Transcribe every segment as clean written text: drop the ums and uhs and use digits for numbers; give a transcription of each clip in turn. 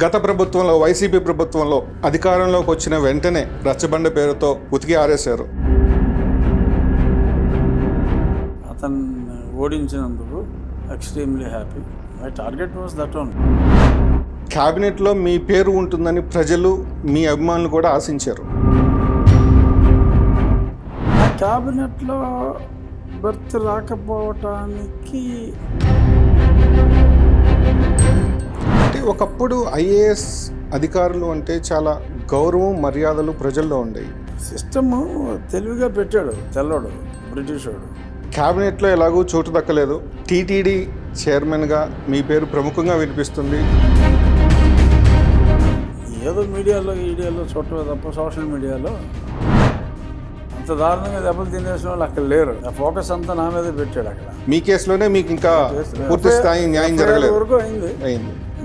గత ప్రభుత్వంలో వైసీపీ ప్రభుత్వంలో అధికారంలోకి వచ్చిన వెంటనే రచ్చబండ పేరుతో ఉతికి ఆరేశారు. అతను ఓడించినందుకు extremely happy. My target was that one. క్యాబినెట్లో మీ పేరు ఉంటుందని ప్రజలు మీ అభిమానులు కూడా ఆశించారు. ఆ క్యాబినెట్లో బర్త్ రాకపోవటానికి అంటే ఒకప్పుడు ఐఏఎస్ అధికారులు అంటే చాలా గౌరవం మర్యాదలు ప్రజల్లో ఉండేవి. సిస్టమ్ తెలివిగా పెట్టాడు తెల్లోడు బ్రిటిషోడు. క్యాబినెట్లో ఎలాగూ చోటు దక్కలేదు. టీటీడీ చైర్మన్గా మీ పేరు ప్రముఖంగా వినిపిస్తుంది. ఏదో మీడియాలో చూడటమే తప్ప సోషల్ మీడియాలో అంత దారుణంగా దెబ్బలు తినేసిన వాళ్ళు అక్కడ లేరు. ఆ ఫోకస్ అంతా నా మీదే పెట్టాడు అక్కడ. మీ కేసులోనే మీకు ఇంకా పూర్తి స్థాయి న్యాయం జరగలేదు. వరకు అయింది.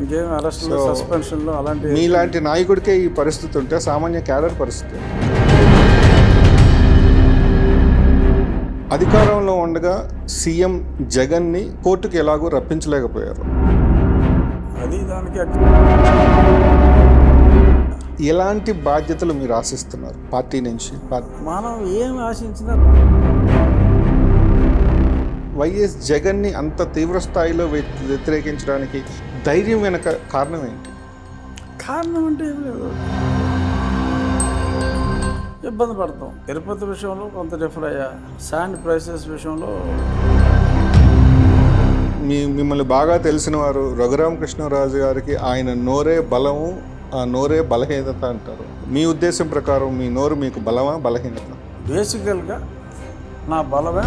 ఇంకేం అరెస్టులు So, సస్పెన్షన్లు అలాంటి. మీలాంటి నాయకుడికే ఈ పరిస్థితి ఉంటే సామాన్య క్యాడర్ పరిస్థితి. అధికారంలో ఉండగా సీఎం జగన్ని కోర్టుకు ఎలాగో రప్పించలేకపోయారు. అది దానికి ఎలాంటి బాధ్యతలు మీరు ఆశిస్తున్నారు పార్టీ నుంచి? మనం ఏం ఆశించినా వైఎస్ జగన్ని అంత తీవ్ర స్థాయిలో వ్యతిరేకించడానికి ధైర్యం వెనక కారణం ఏంటి? కారణం అంటే ఏం లేదు, ఇబ్బంది పడతాం. తిరుపతి విషయంలో కొంత డిఫర్ అయ్యా. శాండ్ ప్రైసెస్ విషయంలో మిమ్మల్ని బాగా తెలిసిన వారు రఘురామకృష్ణరాజు గారికి ఆయన నోరే బలము, ఆ నోరే బలహీనత అంటారు. మీ ఉద్దేశం ప్రకారం మీ నోరు మీకు బలమా బలహీనత? బేసికల్గా నా బలమే